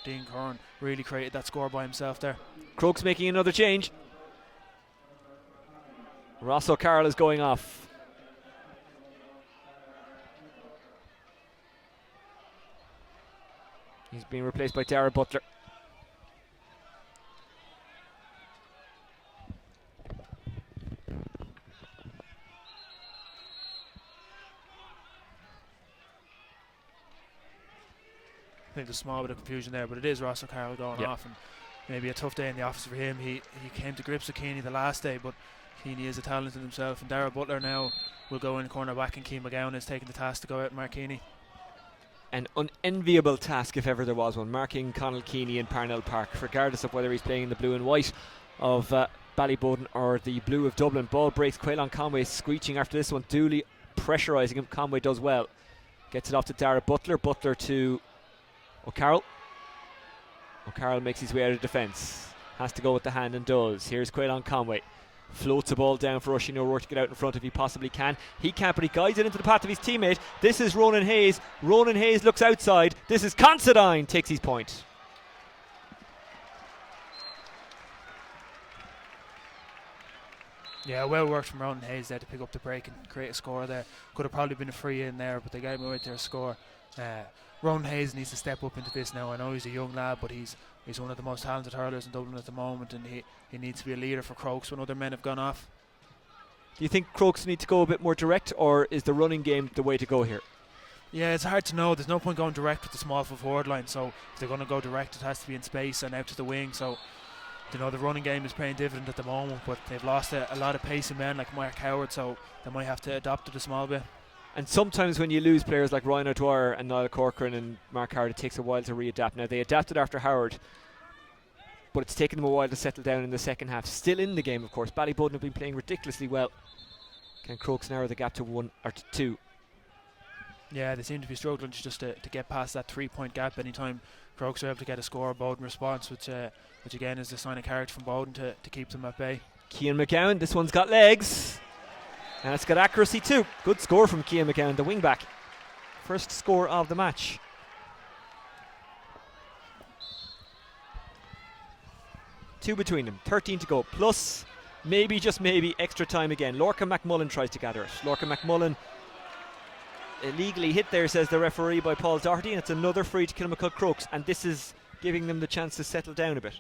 Dean Curran really created that score by himself there. Crokes making another change. Ross O'Carroll is going off. He's being replaced by Dara Butler. I think there's a small bit of confusion there, but it is Ross O'Carroll going off, and maybe a tough day in the office for him. He came to grips with Keeney the last day, but Keeney is a talent in himself, and Dara Butler now will go in corner back, and Keane McGowan is taking the task to go out and mark Keeney. An unenviable task if ever there was one, marking Conall Keeney in Parnell Park, regardless of whether he's playing in the blue and white of Ballyboden or the blue of Dublin. Ball breaks. Quaylon Conway screeching after this one, Dooley pressurising him. Conway does well, gets it off to Dara Butler. Butler to O'Carroll. O'Carroll makes his way out of defence, has to go with the hand and does. Here's Quaylon Conway, floats the ball down for Oisín O'Rourke to get out in front if he possibly can. He can't, but he guides it into the path of his teammate. This is Ronan Hayes. Ronan Hayes looks outside. This is Considine, takes his point. Yeah, well worked from Ronan Hayes there to pick up the break and create a score there. Could have probably been a free in there, but they gave him away to a score. Ronan Hayes needs to step up into this now. I know he's a young lad, but he's one of the most talented hurlers in Dublin at the moment, and he needs to be a leader for Crokes when other men have gone off. Do you think Crokes need to go a bit more direct, or is the running game the way to go here? Yeah, it's hard to know. There's no point going direct with the small full forward line, so if they're going to go direct, it has to be in space and out to the wing. So, you know, the running game is paying dividend at the moment, but they've lost a lot of pacey men like Mark Howard, so they might have to adapt it a small bit. And sometimes when you lose players like Ryan O'Dwyer and Niall Corcoran and Mark Howard, it takes a while to readapt. Now, they adapted after Howard, but it's taken them a while to settle down in the second half. Still in the game, of course. Ballyboden have been playing ridiculously well. Can Crokes narrow the gap to 1 or to 2? Yeah, they seem to be struggling just to get past that 3-point gap anytime Crokes are able to get a score. Bowden response, which again is the sign of character from Bowden to keep them at bay. Cian McGowan, this one's got legs. And it's got accuracy too. Good score from Cian McGowan, the wing back. First score of the match. Two between them, 13 to go. Plus, maybe, just maybe, extra time again. Lorcan McMullen tries to gather it. Lorcan McMullen illegally hit there, says the referee, by Paul Doherty, and it's another free to Kilmacud Crokes, and this is giving them the chance to settle down a bit.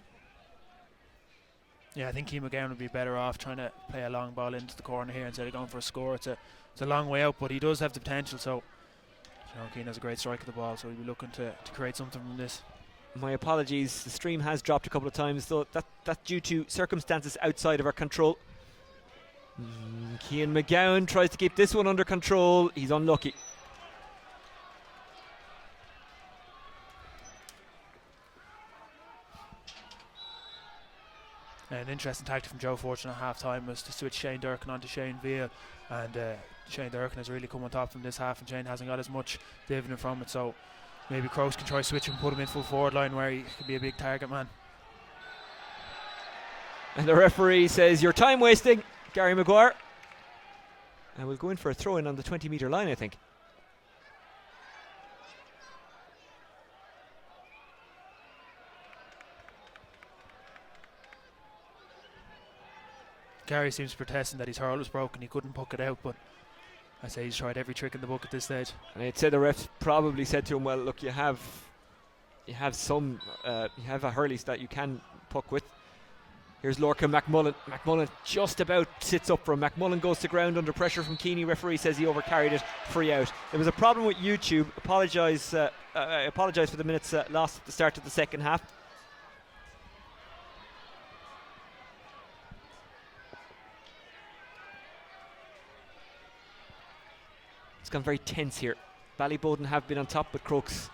Yeah, I think Cian McGowan would be better off trying to play a long ball into the corner here instead of going for a score. It's a long way out, but he does have the potential, so Cian has a great strike of the ball, so he'll be looking to create something from this. My apologies, the stream has dropped a couple of times, though that's due to circumstances outside of our control. Cian McGowan tries to keep this one under control. He's unlucky. An interesting tactic from Joe Fortune at half time was to switch Shane Durkin onto Shane Veal, and Shane Durkin has really come on top from this half, and Shane hasn't got as much dividend from it, so maybe Crokes can try switch him and put him in full forward line where he can be a big target man. And the referee says you're time wasting, Gary Maguire, and we'll go in for a throw in on the 20-metre line, I think. Gary seems protesting that his hurl was broken, he couldn't puck it out, but I say he's tried every trick in the book at this stage. And I'd say the refs probably said to him, well, look, you have a hurleys that you can puck with. Here's Lorcan McMullen. McMullen just about sits up for him. McMullen goes to ground under pressure from Keeney. Referee says he overcarried it, free out. There was a problem with YouTube. I apologise for the minutes lost at the start of the second half. It's gone very tense here. Ballyboden have been on top, but Crokes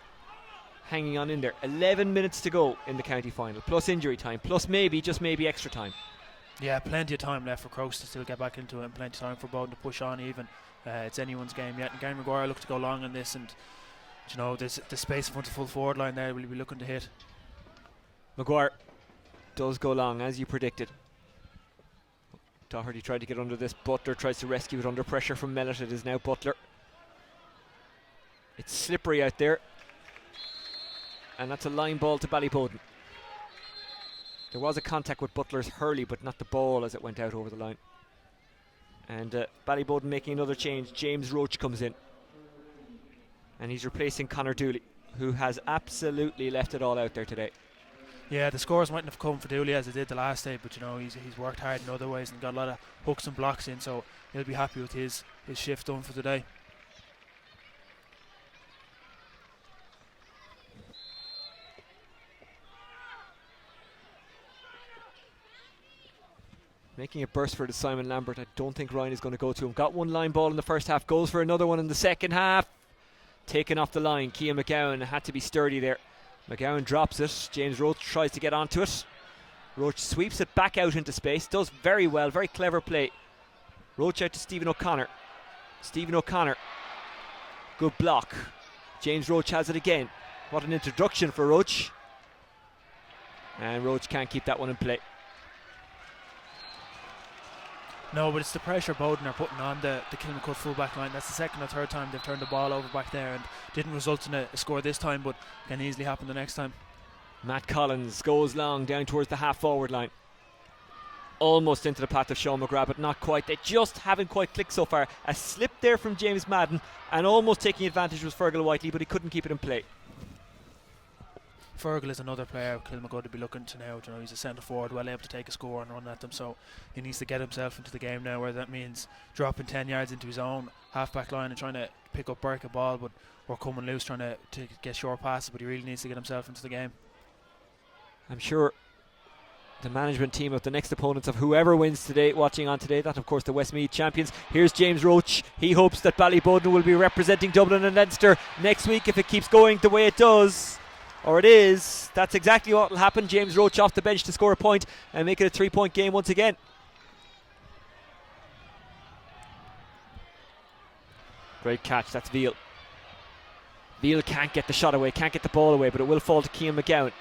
hanging on in there. 11 minutes to go in the county final, plus injury time, plus maybe, just maybe, extra time. Yeah, plenty of time left for Crokes to still get back into it, and plenty of time for Bowden to push on even. It's anyone's game yet. And Gary Maguire looked to go long on this, and you know, there's the space in front of the full forward line there will be looking to hit. Maguire does go long, as you predicted. Doherty tried to get under this. Butler tries to rescue it under pressure from Mellett. It is now Butler. It's slippery out there. and that's a line ball to Ballyboden. There was a contact with Butler's hurley, but not the ball as it went out over the line. And Ballyboden making another change. James Roach comes in, and he's replacing Conor Dooley, who has absolutely left it all out there today. Yeah, the scores mightn't have come for Dooley as it did the last day, but he's worked hard in other ways and got a lot of hooks and blocks in, so he'll be happy with his shift done for today. Making a burst for the Simon Lambert. I don't think Ryan is going to go to him. Got one line ball in the first half, goes for another one in the second half. Taken off the line. Cian McGowan had to be sturdy there. McGowan drops it. James Roach tries to get onto it. Roach sweeps it back out into space. Does very well. Very clever play. Roach out to Stephen O'Connor. Stephen O'Connor. Good block. James Roach has it again. What an introduction for Roach. And Roach can't keep that one in play. No, but it's the pressure Bowden are putting on the Kilmacud full back line. That's the second or third time they've turned the ball over back there and didn't result in a score this time, but can easily happen the next time. Matt Collins goes long down towards the half forward line. Almost into the path of Sean McGrath, but not quite. They just haven't quite clicked so far. A slip there from James Madden, and almost taking advantage was Fergal Whiteley, but he couldn't keep it in play. Fergal is another player Kilmacud to be looking to now. He's a centre forward, well able to take a score and run at them, so he needs to get himself into the game now, where that means dropping 10 yards into his own half-back line and trying to pick up Burke a ball, but we're coming loose trying to get short passes, but he really needs to get himself into the game. I'm sure the management team of the next opponents of whoever wins today, watching on today, that of course the Westmeath champions. Here's James Roach. He hopes that Ballyboden will be representing Dublin and Leinster next week if it keeps going the way it does. Or it is. That's exactly what will happen. James Roach off the bench to score a point and make it a 3-point game once again. Great catch. That's Veal. Veal can't get the shot away, can't get the ball away, but it will fall to Cian McGowan.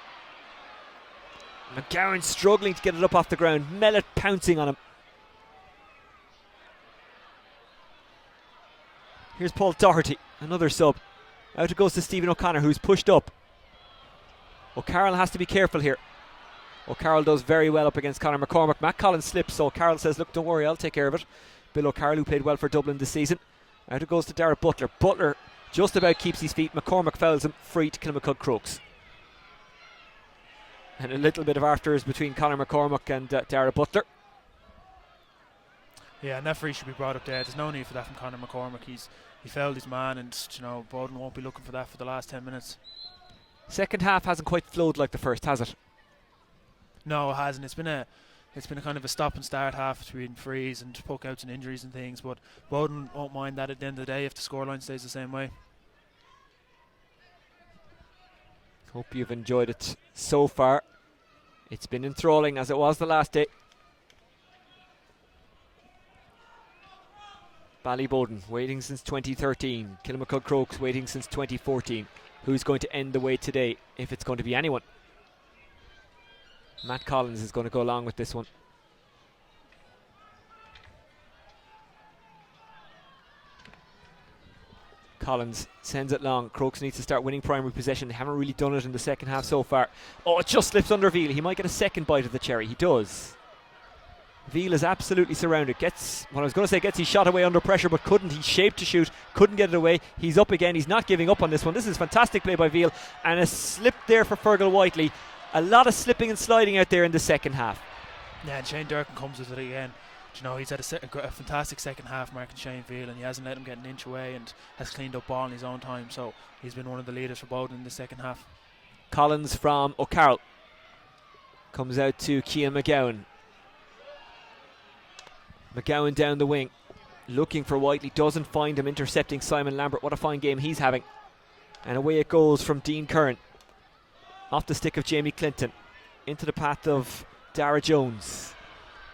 McGowan struggling to get it up off the ground. Mellett pouncing on him. Here's Paul Doherty, another sub. Out it goes to Stephen O'Connor, who's pushed up. O'Carroll has to be careful here. O'Carroll does very well up against Conor McCormack. Matt Collins slips, so O'Carroll says, look, don't worry, I'll take care of it. Bill O'Carroll, who played well for Dublin this season. Out it goes to Darragh Butler. Butler just about keeps his feet. McCormack fouls him, free to Kilmacud Crokes. And a little bit of afters between Conor McCormack and Darragh Butler. Yeah, and that free should be brought up there. There's no need for that from Conor McCormack. He fouled his man, and Bowden won't be looking for that for the last 10 minutes. Second half hasn't quite flowed like the first, has it? No, it hasn't. It's been a kind of a stop and start half between frees and puck outs and injuries and things, but Bowden won't mind that at the end of the day if the scoreline stays the same way. Hope you've enjoyed it so far. It's been enthralling as it was the last day. Ballyboden waiting since 2013. Kilmacud Crokes waiting since 2014. Who's going to end the wait today, if it's going to be anyone? Matt Collins is going to go along with this one. Collins sends it long. Crokes needs to start winning primary possession. They haven't really done it in the second half so far. Oh, it just slips under Veal. He might get a second bite of the cherry. He does. Veal is absolutely surrounded. Gets his shot away under pressure, but couldn't. He shaped to shoot, couldn't get it away. He's up again. He's not giving up on this one. This is fantastic play by Veal, and a slip there for Fergal Whiteley. A lot of slipping and sliding out there in the second half. Yeah, and Shane Durkin comes with it again. He's had a fantastic second half marking Shane Veal, and he hasn't let him get an inch away and has cleaned up ball in his own time, so he's been one of the leaders for Bowden in the second half. Collins from O'Carroll comes out to Cian McGowan. McGowan down the wing, looking for Whiteley, doesn't find him, intercepting Simon Lambert. What a fine game he's having. And away it goes from Dean Curran. Off the stick of Jamie Clinton. Into the path of Dara Jones.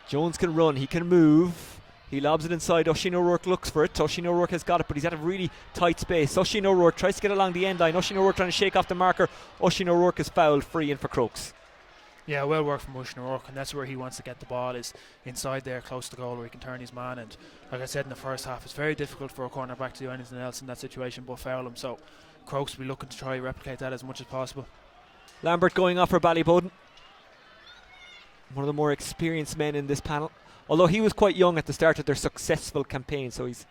Jones can run, he can move. He lobs it inside. Oisín O'Rourke looks for it. Oisín O'Rourke has got it, but he's at a really tight space. Oisín O'Rourke tries to get along the end line. Oisín O'Rourke trying to shake off the marker. Oisín O'Rourke is fouled, free in for Crokes. Yeah, well worked from Oisín O'Rourke, and that's where he wants to get the ball, is inside there close to the goal where he can turn his man. And like I said in the first half, it's very difficult for a cornerback to do anything else in that situation but foul him, so Crokes will be looking to try to replicate that as much as possible. Lambert going off for Ballyboden. One of the more experienced men in this panel. Although he was quite young at the start of their successful campaign, so he's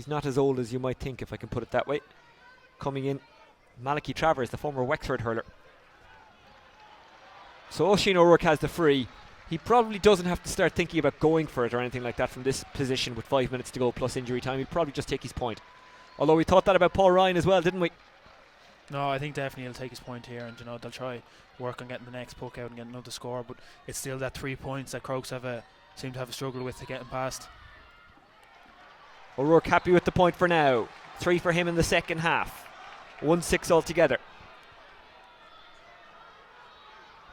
not as old as you might think, if I can put it that way. Coming in, Malachy Travers, the former Wexford hurler. So Oisín O'Rourke has the free. He probably doesn't have to start thinking about going for it or anything like that from this position with 5 minutes to go plus injury time. He'll probably just take his point. Although we thought that about Paul Ryan as well, didn't we? No, I think definitely he'll take his point here, and they'll try work on getting the next puck out and getting another score. But it's still that 3 points that Crokes seem to have a struggle with to getting past. O'Rourke happy with the point for now. 3 for him in the second half. 1-6 altogether.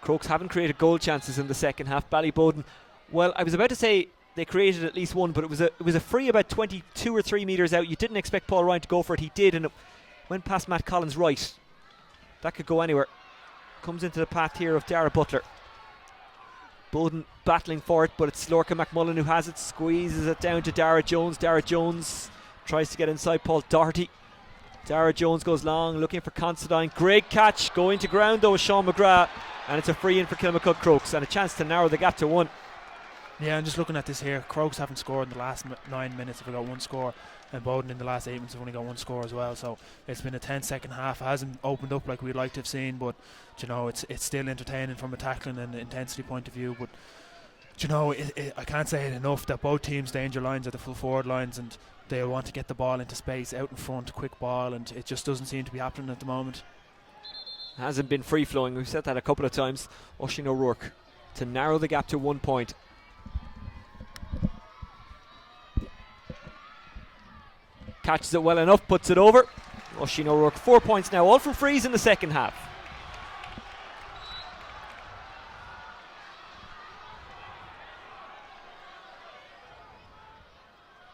Crokes haven't created goal chances in the second half. Ballyboden, well, I was about to say they created at least one, but it was a free about 22 or 3 metres out. You didn't expect Paul Ryan to go for it. He did, and it went past Matt Collins' right. That could go anywhere. Comes into the path here of Dara Butler. Bowden battling for it, but it's Lorcan McMullen who has it. Squeezes it down to Dara Jones. Dara Jones tries to get inside Paul Doherty. Dara Jones goes long, looking for Considine. Great catch, going to ground though with Sean McGrath, and it's a free in for Kilmacud Crokes and a chance to narrow the gap to 1. Yeah, and just looking at this here, Crokes haven't scored in the last 9 minutes. They've got 1 score, and Bowden in the last 8 minutes have only got 1 score as well. So it's been a tense second half. It hasn't opened up like we'd like to have seen, but it's still entertaining from a tackling and intensity point of view. But I can't say it enough that both teams' danger lines are the full forward lines, and they'll want to get the ball into space out in front, quick ball, and it just doesn't seem to be happening at the moment. Hasn't been free flowing. We've said that a couple of times. Oisín O'Rourke to narrow the gap to 1 point. Catches it well enough, puts it over. Oisín O'Rourke 4 points now, all from frees in the second half.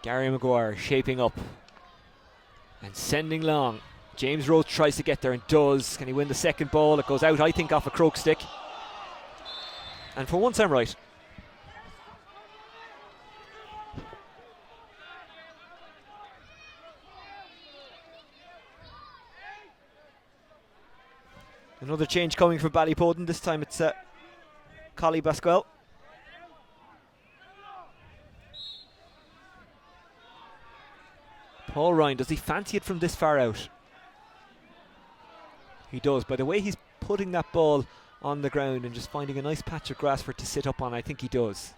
Gary Maguire shaping up and sending long. James Roach tries to get there and does. Can he win the second ball? It goes out, I think, off a Croke stick. And for once I'm right. Another change coming from Ballyboden. This time it's Collie Basquel. Paul Ryan, does he fancy it from this far out? He does. By the way he's putting that ball on the ground and just finding a nice patch of grass for it to sit up on, I think he does.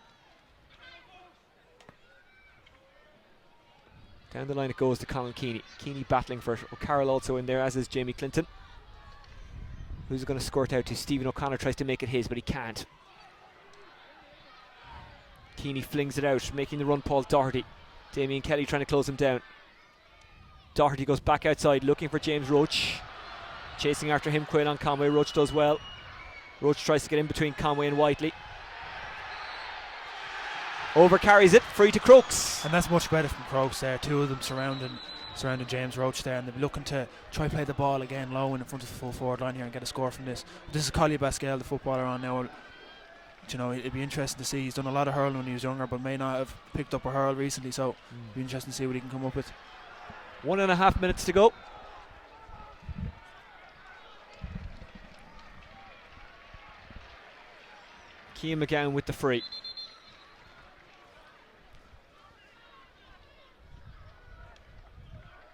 Down the line it goes to Colin Keeney. Keeney battling for it. O'Carroll also in there, as is Jamie Clinton. Who's going to squirt out to? Stephen O'Connor tries to make it his, but he can't. Keeney flings it out, making the run Paul Doherty. Damien Kelly trying to close him down. Doherty goes back outside looking for James Roach. Chasing after him, Quaylon Conway. Roach does well. Roach tries to get in between Conway and Whiteley. Over carries it, free to Crokes. And that's much better from Crokes there. 2 of them surrounding James Roach there, and they're looking to try play the ball again low in front of the full forward line here and get a score from this. But this is Collie Basquel, the footballer on now. It'd be interesting to see. He's done a lot of hurling when he was younger, but may not have picked up a hurl recently, so it'd be interesting to see what he can come up with. 1.5 minutes to go. Cian McGowan with the free.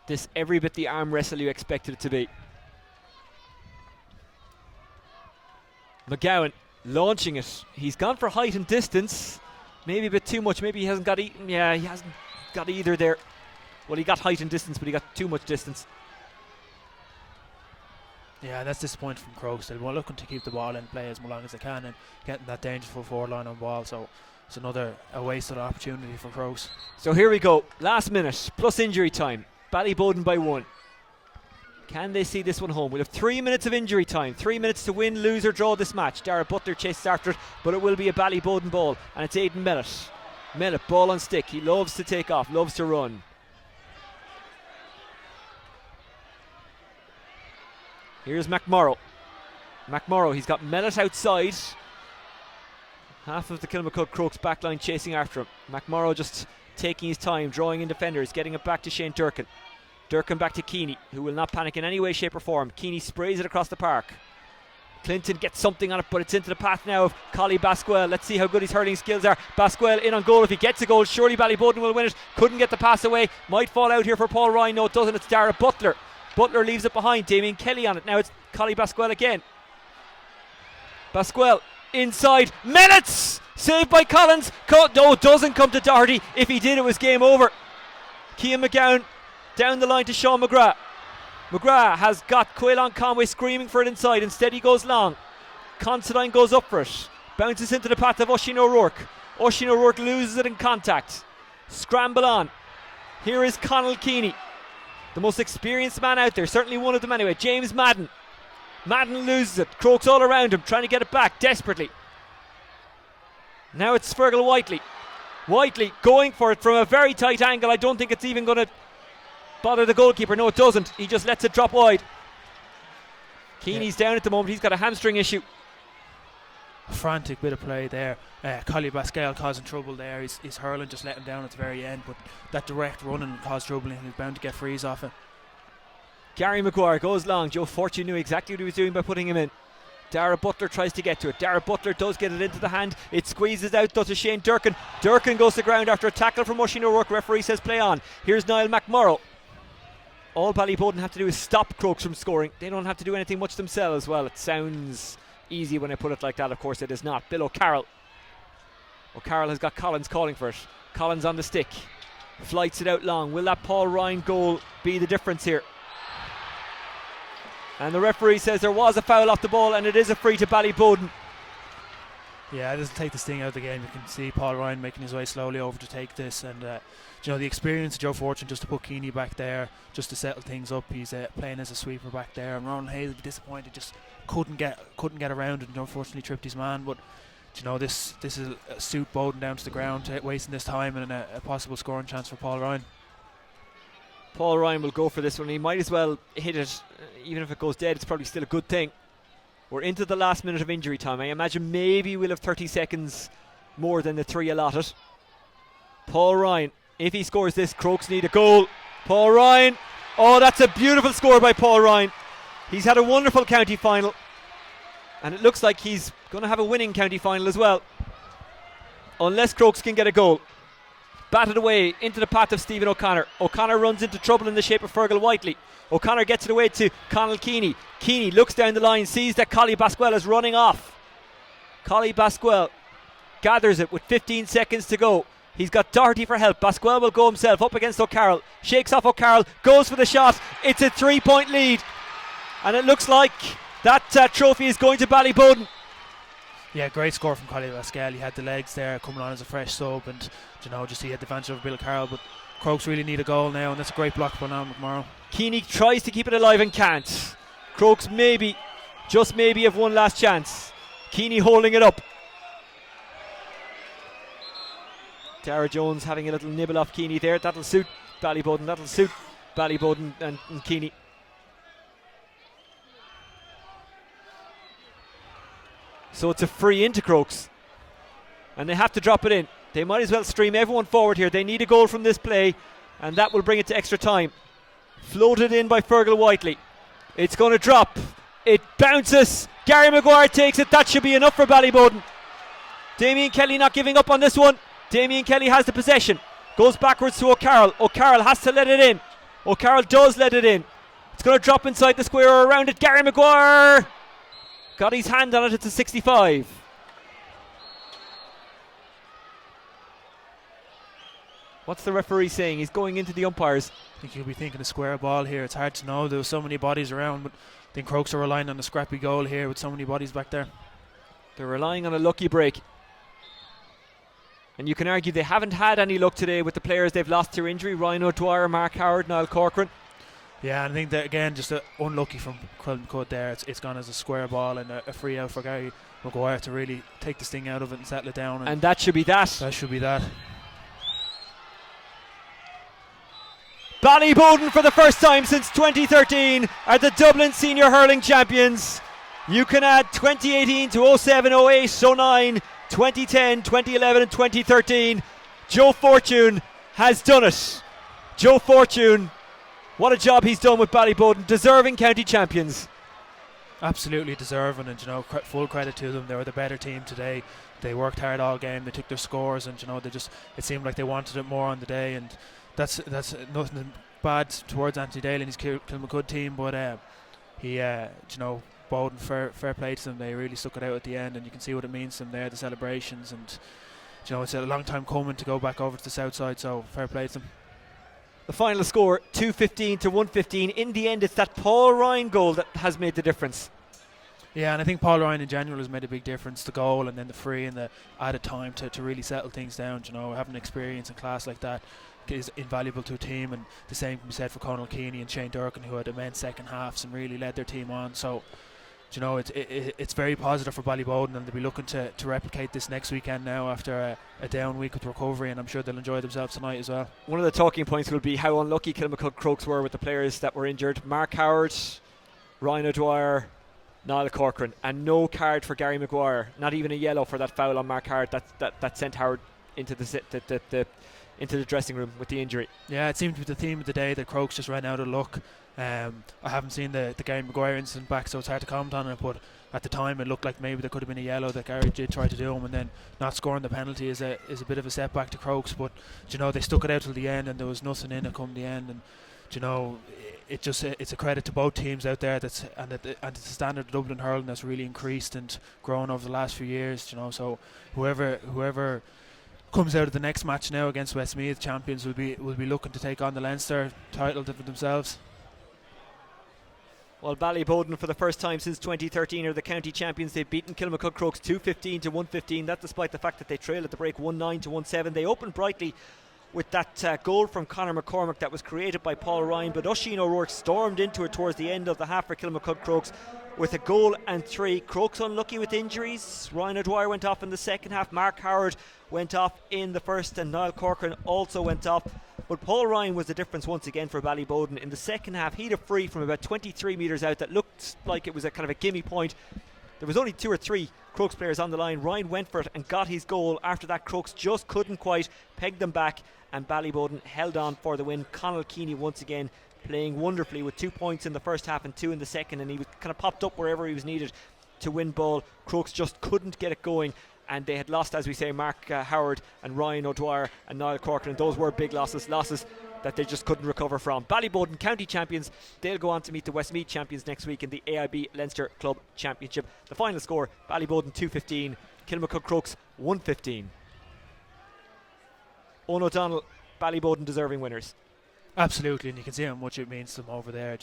This every bit the arm wrestle you expected it to be. McGowan launching it. He's gone for height and distance. Maybe a bit too much. Maybe he hasn't got he hasn't got either there. Well, he got height and distance, but he got too much distance. Yeah, that's disappointing from Crokes. They're looking to keep the ball in play as long as they can and getting that dangerous forward line on ball. So it's a wasted opportunity for Crokes. So here we go. Last minute, plus injury time. Ballyboden by 1. Can they see this one home? We'll have 3 minutes of injury time. 3 minutes to win, lose or draw this match. Dara Butler chases after it, but it will be a Ballyboden ball. And it's Aidan Mellett. Mellett, ball on stick. He loves to take off, loves to run. Here's McMorrow. McMorrow, he's got Mellett outside. Half of the Kilmacud Crokes backline chasing after him. McMorrow just taking his time, drawing in defenders, getting it back to Shane Durkin. Durkin back to Keeney, who will not panic in any way, shape or form. Keeney sprays it across the park. Clinton gets something on it, but it's into the path now of Collie Basquel. Let's see how good his hurling skills are. Basquel in on goal. If he gets a goal, surely Ballyboden will win it. Couldn't get the pass away. Might fall out here for Paul Ryan. No, it doesn't. It's Dara Butler. Butler leaves it behind. Damien Kelly on it. Now it's Collie Basquel again. Basquel inside. Minutes! Saved by Collins. No, it doesn't come to Doherty. If he did, it was game over. Cian McGowan down the line to Sean McGrath. McGrath has got Quaylon Conway screaming for it inside. Instead he goes long. Considine goes up for it. Bounces into the path of Oisín O'Rourke. Oisín O'Rourke loses it in contact. Scramble on. Here is Conall Keaney, the most experienced man out there. Certainly one of them anyway. James Madden. Madden loses it. Crokes all around him, trying to get it back desperately. Now it's Fergal Whiteley. Whiteley going for it from a very tight angle. I don't think it's even going to bother the goalkeeper. No, it doesn't. He just lets it drop wide. Keeney's down at the moment. He's got a hamstring issue. A frantic bit of play there. Collie Basquel causing trouble there. He's hurling, just let him down at the very end. But that direct running caused trouble and he's bound to get frees off it. Gary Maguire goes long. Joe Fortune knew exactly what he was doing by putting him in. Dara Butler tries to get to it. Dara Butler does get it into the hand. It squeezes out though to Shane Durkin. Durkin goes to ground after a tackle from Oisín O'Rourke. Referee says play on. Here's Niall McMurrow. All Ballyboden have to do is stop Crokes from scoring. They don't have to do anything much themselves. Well, it sounds easy when I put it like that. Of course it is not. Bill O'Carroll. O'Carroll has got Collins calling for it. Collins on the stick. Flights it out long. Will that Paul Ryan goal be the difference here? And the referee says there was a foul off the ball and it is a free to Ballyboden. Yeah, it doesn't take the sting out of the game. You can see Paul Ryan making his way slowly over to take this, and the experience of Joe Fortune just to put Keaney back there, just to settle things up. He's playing as a sweeper back there, and Ron Hayes would be disappointed, just couldn't get around it, and unfortunately tripped his man. But this is a suit Bowden down to the ground, wasting this time and a possible scoring chance for Paul Ryan. Paul Ryan will go for this one. He might as well hit it. Even if it goes dead, it's probably still a good thing. We're into the last minute of injury time. I imagine maybe we'll have 30 seconds more than the 3 allotted. Paul Ryan, if he scores this, Crokes need a goal. Paul Ryan. Oh, that's a beautiful score by Paul Ryan. He's had a wonderful county final, and it looks like he's going to have a winning county final as well, unless Crokes can get a goal. Batted away into the path of Stephen O'Connor. O'Connor runs into trouble in the shape of Fergal Whiteley. O'Connor gets it away to Conall Keaney. Keaney looks down the line, sees that Collie Basquel is running off. Collie Basquel gathers it with 15 seconds to go. He's got Doherty for help. Basquel will go himself up against O'Carroll. Shakes off O'Carroll, goes for the shot. It's a 3-point lead. And it looks like that trophy is going to Ballyboden. Yeah, great score from Collie Basquel. He had the legs there coming on as a fresh sub, and just he had the advantage over Bill Carroll. But Crokes really need a goal now, and that's a great block by Niall McMurrow. Keaney tries to keep it alive and can't. Crokes maybe, just maybe, have one last chance. Keaney holding it up. Dara Jones having a little nibble off Keaney there. That'll suit Ballyboden. And Keaney. So it's a free into Crokes, and they have to drop it in. They might as well stream everyone forward here. They need a goal from this play, and that will bring it to extra time. Floated in by Fergal Whiteley. It's going to drop. It bounces. Gary Maguire takes it. That should be enough for Ballyboden. Damien Kelly not giving up on this one. Damien Kelly has the possession. Goes backwards to O'Carroll. O'Carroll has to let it in. O'Carroll does let it in. It's going to drop inside the square or around it. Gary Maguire got his hand on it. It's a 65. What's the referee saying? He's going into the umpires. I think he'll be thinking a square ball here. It's hard to know. There were so many bodies around, but I think Crokes are relying on a scrappy goal here with so many bodies back there. They're relying on a lucky break. And you can argue they haven't had any luck today with the players they've lost through injury. Ryan O'Dwyer, Mark Howard, Niall Corcoran. Yeah, and I think that again, just unlucky from Kilmacud there. It's gone as a square ball and a free out for Gary Maguire to really take the sting out of it and settle it down. And that should be that. That should be that. Ballyboden, for the first time since 2013, are the Dublin Senior Hurling Champions. You can add 2018 to 07, 08, 09, 2010, 2011 and 2013. Joe Fortune has done it. Joe Fortune, what a job he's done with Ballyboden, deserving county champions. Absolutely deserving, and full credit to them. They were the better team today. They worked hard all game. They took their scores, and it seemed like they wanted it more on the day. And that's nothing bad towards Anthony Daly and his Kilmacud team, but Bowden, fair play to them. They really stuck it out at the end, and you can see what it means to them there, the celebrations, and it's a long time coming to go back over to the south side. So fair play to them. The final score, 2-15 to 1-15. In the end, it's that Paul Ryan goal that has made the difference. Yeah, and I think Paul Ryan in general has made a big difference. The goal and then the free and the added time to really settle things down. Having experience and class like that is invaluable to a team, and the same can be said for Conal Keeney and Shane Durkin, who had immense second halves and really led their team on. So it's very positive for Ballyboden, and they'll be looking to replicate this next weekend now after a down week with recovery, and I'm sure they'll enjoy themselves tonight as well. One of the talking points will be how unlucky Kilmacud Crokes were with the players that were injured. Mark Howard, Ryan O'Dwyer, Niall Corcoran, and no card for Gary Maguire. Not even a yellow for that foul on Mark Howard that sent Howard into the dressing room with the injury. Yeah, it seemed to be the theme of the day that Crokes just ran out of luck. I haven't seen the Gary Maguire incident back, so it's hard to comment on it, but at the time it looked like maybe there could have been a yellow that Gary did try to do him, and then not scoring the penalty is a bit of a setback to Crokes. But they stuck it out till the end, and there was nothing in it come the end, and it's a credit to both teams out there. And the standard of Dublin hurling has really increased and grown over the last few years. So whoever comes out of the next match now against Westmeath, champions, will be looking to take on the Leinster title for themselves. Well, Ballyboden, for the first time since 2013, are the county champions. They've beaten Kilmacud Crokes 2-15 to 1-15. That despite the fact that they trailed at the break 1-9 to 1-7. They opened brightly with that goal from Conor McCormick that was created by Paul Ryan, but Oisín O'Rourke stormed into it towards the end of the half for Kilmacud Crokes with a goal and 3. Crokes unlucky with injuries. Ryan O'Dwyer went off in the second half. Mark Howard went off in the first, and Niall Corcoran also went off. But Paul Ryan was the difference once again for Ballyboden. In the second half, he had a free from about 23 metres out that looked like it was a kind of a gimme point. There was only 2 or 3 Crokes players on the line. Ryan went for it and got his goal. After that, Crokes just couldn't quite peg them back, and Ballyboden held on for the win. Conal Keeney once again playing wonderfully with 2 points in the first half and 2 in the second, and he was kind of popped up wherever he was needed to win ball. Crokes just couldn't get it going, and they had lost, as we say, Mark Howard and Ryan O'Dwyer and Niall Corcoran, and those were big losses that they just couldn't recover from. Ballyboden county champions, they'll go on to meet the Westmeath champions next week in the AIB Leinster Club Championship. The final score, Ballyboden 2-15, Kilmacud Crokes 1-15. Owen O'Donnell, Ballyboden deserving winners. Absolutely, and you can see how much it means to them over there.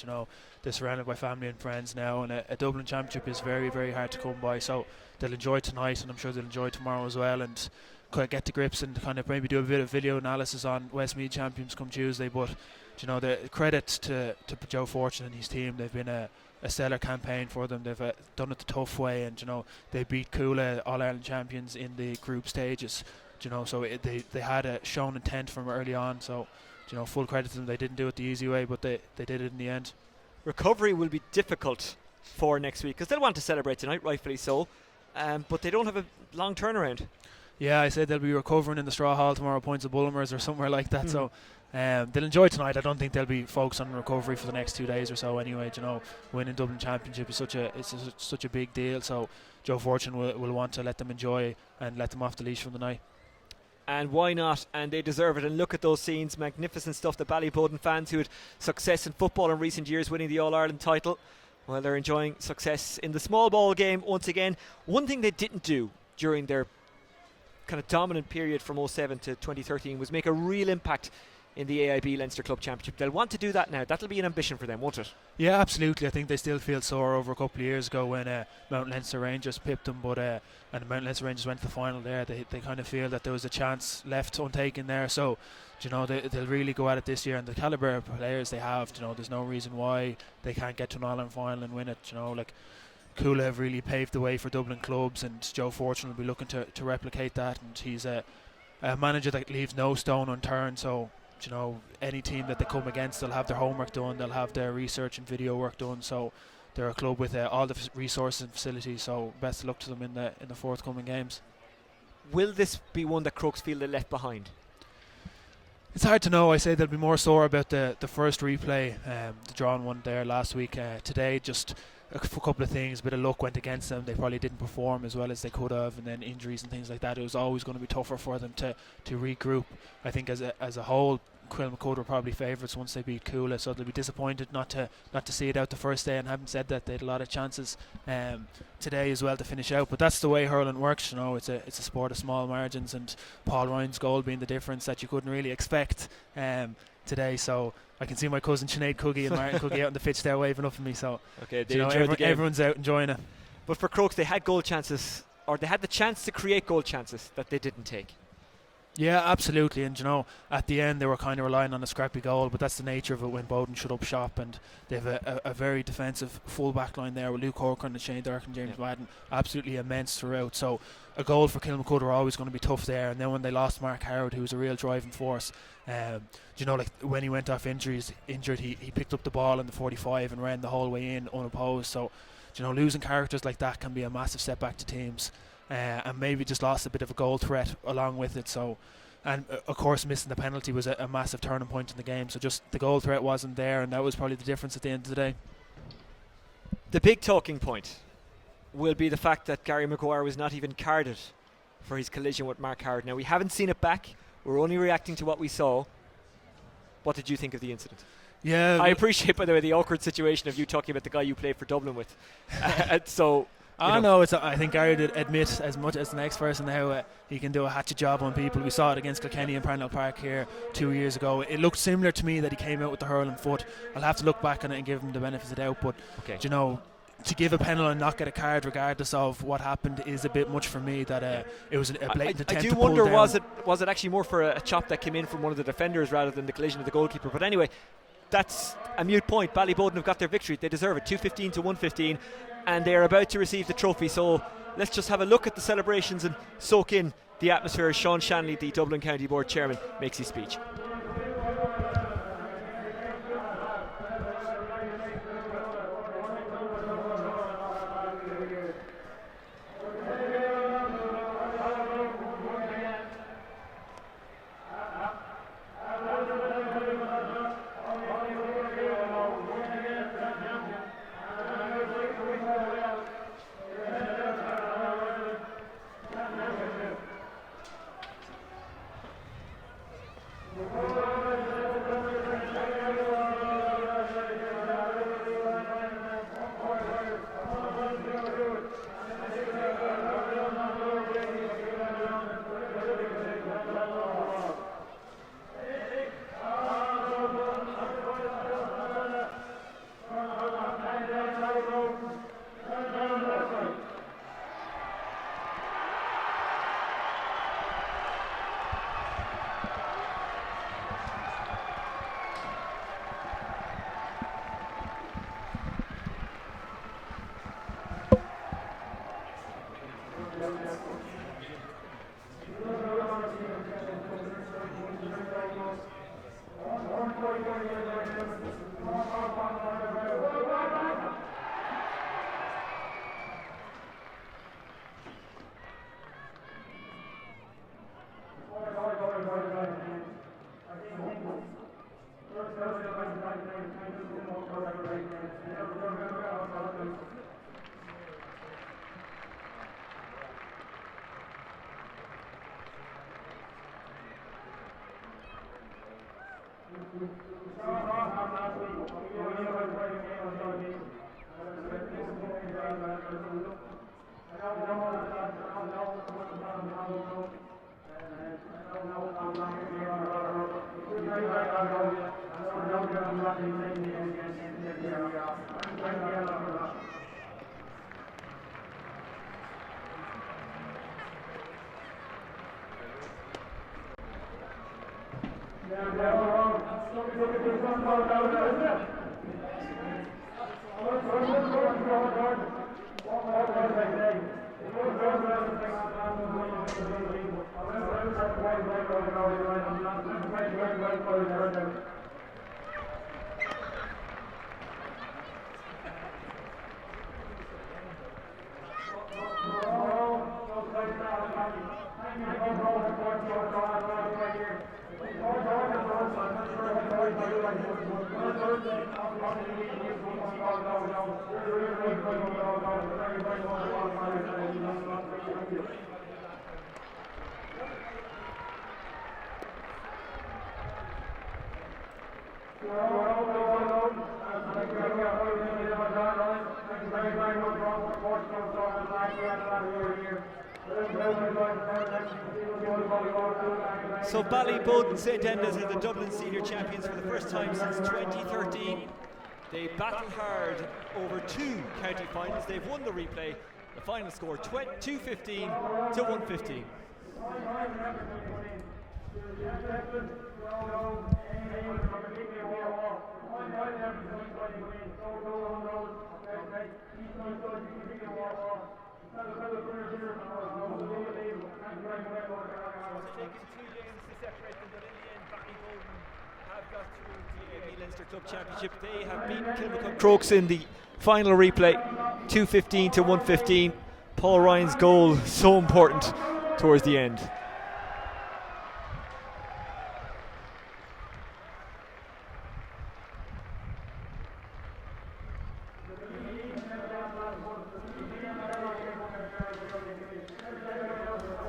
They're surrounded by family and friends now, and a Dublin championship is very, very hard to come by. So they'll enjoy tonight, and I'm sure they'll enjoy tomorrow as well, and kind of get to grips and kind of maybe do a bit of video analysis on Westmeath champions come Tuesday. But the credit to Joe Fortune and his team. They've been a stellar campaign for them. They've done it the tough way, and they beat Coola, All-Ireland champions, in the group stages. So they had a shown intent from early on. So full credit to them. They didn't do it the easy way, but they did it in the end. Recovery will be difficult for next week because they'll want to celebrate tonight, rightfully so, but they don't have a long turnaround. Yeah, I said they'll be recovering in the Straw Hall tomorrow, Points of Bulmers or somewhere like that. So they'll enjoy tonight. I don't think they'll be focused on recovery for the next 2 days or so anyway. Winning Dublin Championship is such a big deal, so Joe Fortune will want to let them enjoy and let them off the leash from the night. And why not? And they deserve it. And look at those scenes, magnificent stuff. The Ballyboden fans who had success in football in recent years, winning the All-Ireland title, well, they're enjoying success in the small ball game once again. One thing they didn't do during their kind of dominant period from 2007 to 2013 was make a real impact in the AIB Leinster Club Championship. They'll want to do that now. That'll be an ambition for them, won't it? Yeah, absolutely. I think they still feel sore over a couple of years ago when Mount Leinster Rangers pipped them, but and Mount Leinster Rangers went to the final there. They kind of feel that there was a chance left untaken there. So they'll really go at it this year, and the calibre of players they have, there's no reason why they can't get to an All-Ireland final and win it. Coola have really paved the way for Dublin clubs, and Joe Fortune will be looking to replicate that, and he's a manager that leaves no stone unturned. So any team that they come against, they'll have their homework done, they'll have their research and video work done. So they're a club with all the resources and facilities, so best of luck to them in the forthcoming games. Will this be one that Crokes feel they left behind? It's hard to know. I say they'll be more sore about the first replay, the drawn one there last week. Today, just a couple of things, a bit of luck went against them. They probably didn't perform as well as they could have, and then injuries and things like that. It was always going to be tougher for them to regroup. I think as a whole, Kilmacud were probably favourites once they beat Coola, so they'll be disappointed not to see it out the first day. And having said that, they had a lot of chances today as well to finish out. But that's the way hurling works, you know. It's a sport of small margins, and Paul Ryan's goal being the difference that you couldn't really expect today. So I can see my cousin Sinead Coogie and Martin Coogie out on the pitch there waving up at me. So okay, they everyone's out enjoying it. But for Crokes, they had goal chances, or they had the chance to create goal chances that they didn't take. Yeah, absolutely. And you know, at the end they were kind of relying on a scrappy goal, but that's the nature of it when Bowden shut up shop, and they have a very defensive full back line there with Luke Corcoran and Shane Durkin and James Madden, absolutely immense throughout. So a goal for Kilmacud were always going to be tough there. And then when they lost Mark Howard, who was a real driving force, you know, like when he went off injured, he picked up the ball in the 45 and ran the whole way in unopposed. So you know, losing characters like that can be a massive setback to teams. And maybe just lost a bit of a goal threat along with it. So, and of course missing the penalty was a massive turning point in the game. So just the goal threat wasn't there, and that was probably the difference at the end of the day. The big talking point will be the fact that Gary Maguire was not even carded for his collision with Mark Howard. Now, we haven't seen it back. We're only reacting to what we saw. What did you think of the incident? Yeah, I appreciate, by the way, the awkward situation of you talking about the guy you played for Dublin with. So I know I think Gary did admit, as much as the next person, how he can do a hatchet job on people. We saw it against Kilkenny and Parnell Park here 2 years ago. It looked similar to me that he came out with the hurling foot. I'll have to look back on it and give him the benefit of the doubt. But you know, to give a penalty and not get a card regardless of what happened is a bit much for me. That it was a blatant attempt. I do to pull wonder, down. was it actually more for a chop that came in from one of the defenders rather than the collision of the goalkeeper? But anyway, that's a mute point. Ballyboden have got their victory. They deserve it. 2-15 to 1-15. And they are about to receive the trophy. So let's just have a look at the celebrations and soak in the atmosphere as Sean Shanley, the Dublin County Board Chairman, makes his speech. So Ballyboden St Endas are the Dublin senior champions for the first time since 2013. They battled hard over 2 county finals. They've won the replay. The final score 215 to 115. Leinster Club Championship. They have beaten Kilmacud Crokes in the final replay 215 to 115. Paul Ryan's goal so important towards the end.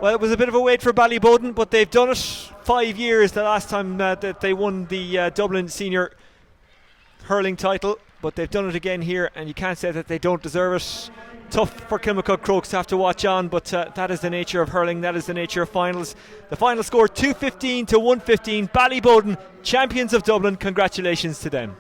Well, it was a bit of a wait for Ballyboden, but they've done it. 5 years the last time that they won the Dublin senior hurling title, but they've done it again here, and you can't say that they don't deserve it. Tough for Kilmacud Crokes to have to watch on, but that is the nature of hurling, that is the nature of finals. The final score 215 to 115. Ballyboden, champions of Dublin. Congratulations to them.